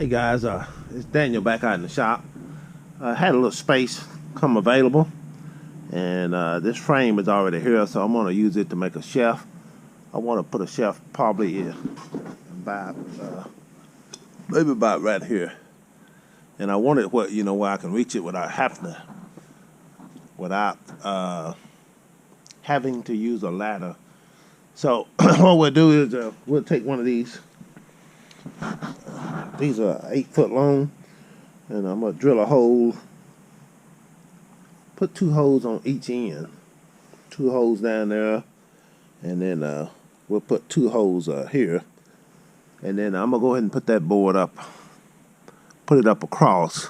Hey guys, it's Daniel back out in the shop. I had a little space come available, and this frame is already here, so I'm going to use it to make a shelf. I want to put a shelf probably about maybe about right here, and I want it where I can reach it without having to use a ladder. So what we'll do is we'll take one of these. These are 8 foot long, and I'm gonna drill a hole. Put 2 holes on each end. 2 holes down there, and then we'll put 2 holes here. And then I'm gonna go ahead and put that board up. Put it up across.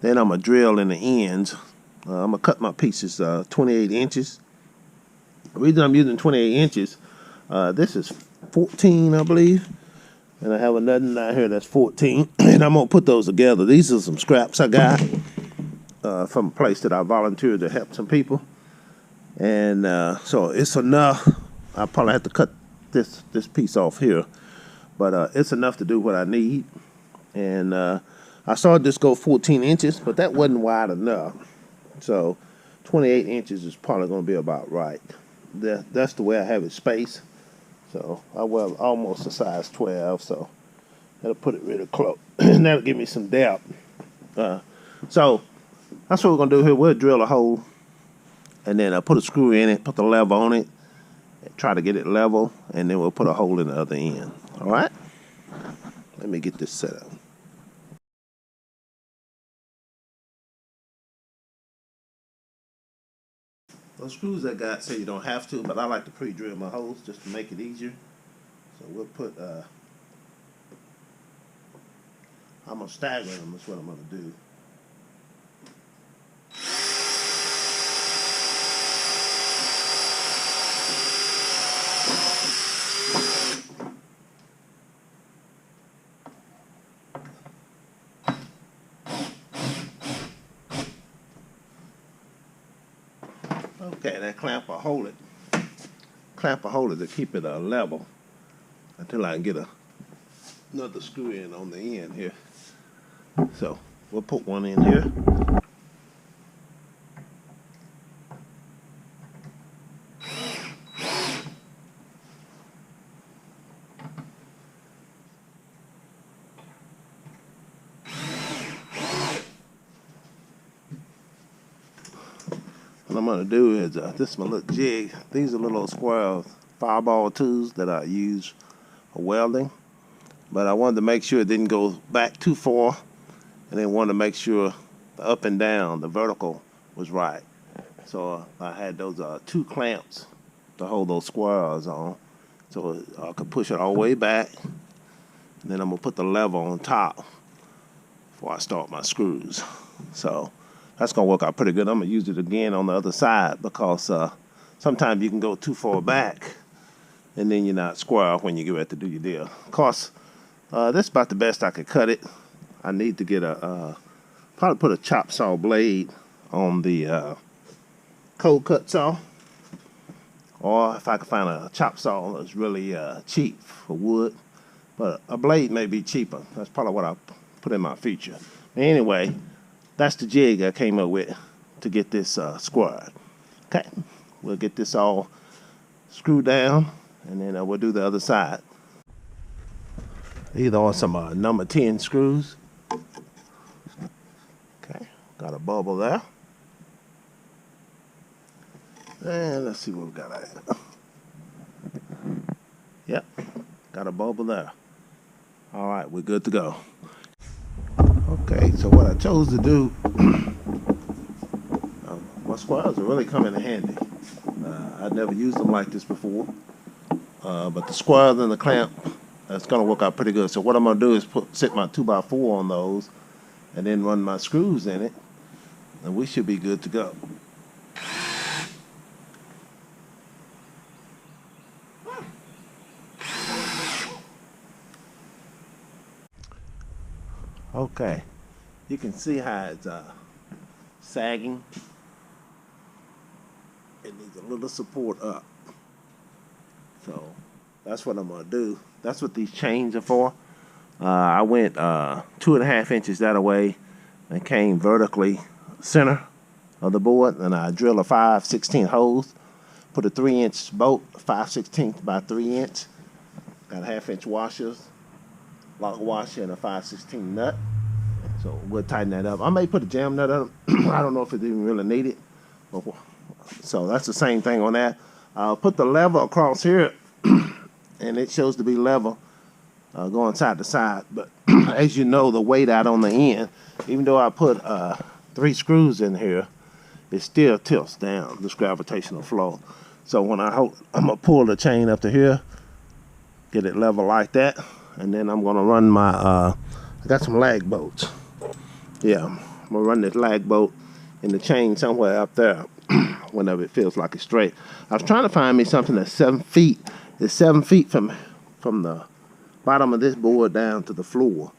Then I'm gonna drill in the ends. I'm gonna cut my pieces 28 inches. The reason I'm using 28 inches, this is 14, I believe. And I have another down here that's 14. And I'm going to put those together. These are some scraps I got from a place that I volunteered to help some people. And so it's enough. I'll probably have to cut this piece off here. But it's enough to do what I need. And I saw this go 14 inches, but that wasn't wide enough. So 28 inches is probably going to be about right. That's the way I have it spaced. So I wear almost a size 12, so that'll put it really close. And that'll give me some depth. So that's what we're going to do here. We'll drill a hole, and then I'll put a screw in it, put the lever on it, and try to get it level, and then we'll put a hole in the other end. All right? Let me get this set up. Those screws I got say you don't have to, but I like to pre-drill my holes just to make it easier. So we'll put, I'm going to stagger them, that's what I'm going to do. Okay, that clamp will hold it. Clamp will hold it to keep it level until I can get another screw in on the end here. So we'll put one in here. What I'm going to do is, this is my little jig. These are little square fireball tools that I use for welding. But I wanted to make sure it didn't go back too far. And then wanted to make sure the up and down, the vertical, was right. So I had those 2 clamps to hold those squares on. So I could push it all the way back. And then I'm going to put the lever on top before I start my screws. So that's going to work out pretty good. I'm going to use it again on the other side because sometimes you can go too far back and then you're not square when you get ready to do your deal. Of course, this is about the best I could cut it. I need to get probably put a chop saw blade on the cold cut saw. Or if I could find a chop saw that's really cheap for wood. But a blade may be cheaper. That's probably what I put in my future. Anyway, that's the jig I came up with to get this squared. Okay, we'll get this all screwed down, and then we'll do the other side. These are some number 10 screws. Okay, got a bubble there. And let's see what we got out here. Yep, got a bubble there. All right, we're good to go. Okay, so what I chose to do, my squares are really coming in handy. I've never used them like this before, but the squares and the clamp, that's going to work out pretty good. So what I'm going to do is set my 2x4 on those and then run my screws in it, and we should be good to go. Okay, you can see how it's sagging. It needs a little support up. So that's what I'm going to do. That's what these chains are for. I went 2.5 inches that away and came vertically center of the board, and I drilled a 5/16 hose, put a 3-inch bolt, 5/16 by 3 inch, got 1/2 inch washers, lock washer, and a 5/16 nut. So we'll tighten that up. I may put a jam nut on it. I don't know if it even really needed. So that's the same thing on that. I'll put the lever across here, and it shows to be level going side to side. But as you know, the weight out on the end, even though I put 3 screws in here, it still tilts down this gravitational flow. So when I'm gonna pull the chain up to here, get it level like that, and then I'm gonna run my I got some lag bolts. Yeah, I'm gonna run this lag bolt in the chain somewhere up there whenever it feels like it's straight. I was trying to find me something that's 7 feet. It's 7 feet from the bottom of this board down to the floor.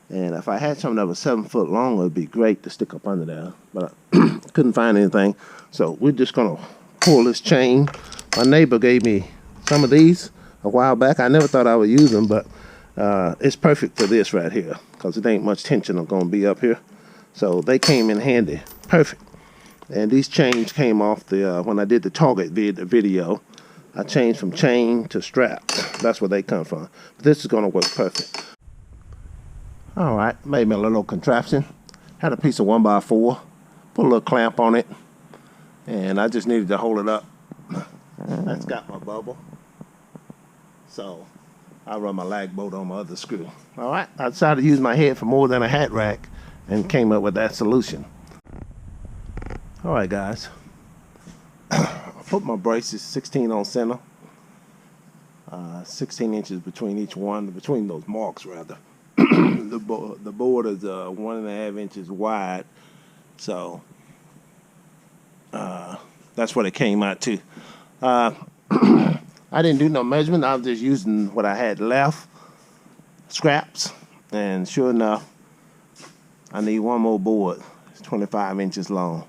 And if I had something that was 7 foot long, it would be great to stick up under there. But I couldn't find anything. So we're just gonna pull this chain. My neighbor gave me some of these a while back. I never thought I would use them, but it's perfect for this right here because it ain't much tension gonna be up here. So they came in handy, perfect. And these chains came off the when I did the Target video. I changed from chain to strap. That's where they come from. But this is gonna work perfect. All right, made me a little contraption. Had a piece of 1x4, put a little clamp on it, and I just needed to hold it up. That's got my bubble. So I run my lag bolt on my other screw. All right, I decided to use my head for more than a hat rack and came up with that solution. All right, guys. I put my braces 16 on center, 16 inches between each one, between those marks rather. The board is 1.5 inches wide, so that's what it came out to. I didn't do no measurement. I was just using what I had left, scraps, and sure enough, I need one more board. It's 25 inches long.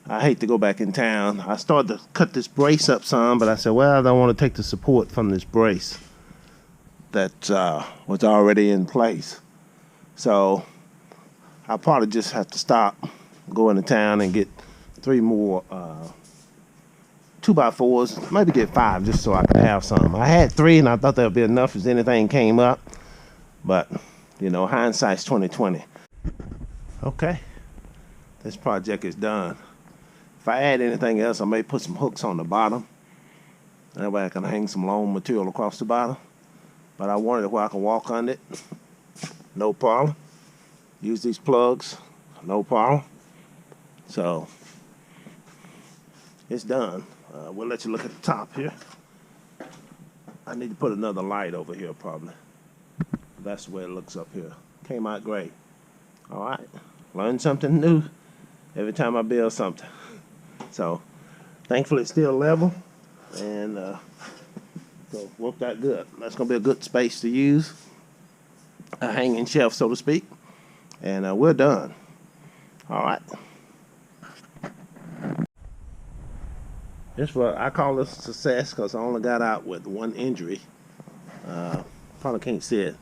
I hate to go back in town. I started to cut this brace up some, but I said, well, I don't want to take the support from this brace that was already in place. So I'll probably just have to stop, go into town and get 3 more 2x4s, maybe get 5 just so I can have some. I had 3 and I thought that would be enough if anything came up, but you know, hindsight's 20/20. Okay, this project is done. If I add anything else, I may put some hooks on the bottom. That way I can hang some long material across the bottom. But I wanted it where I can walk on it. No problem. Use these plugs. No problem. So it's done. We'll let you look at the top here. I need to put another light over here probably. That's the way it looks up here. Came out great. All right. Learn something new every time I build something. So thankfully it's still level, and so worked out good. That's gonna be a good space to use, a hanging shelf so to speak, and we're done. All right. This what I call this success because I only got out with 1 injury. Probably can't see it.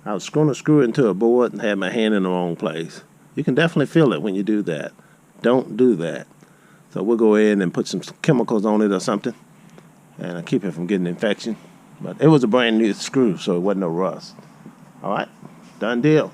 I was going to screw it into a board and had my hand in the wrong place. You can definitely feel it when you do that. Don't do that. So we'll go ahead and put some chemicals on it or something and keep it from getting infection. But it was a brand new screw, so it wasn't no rust. All right, done deal.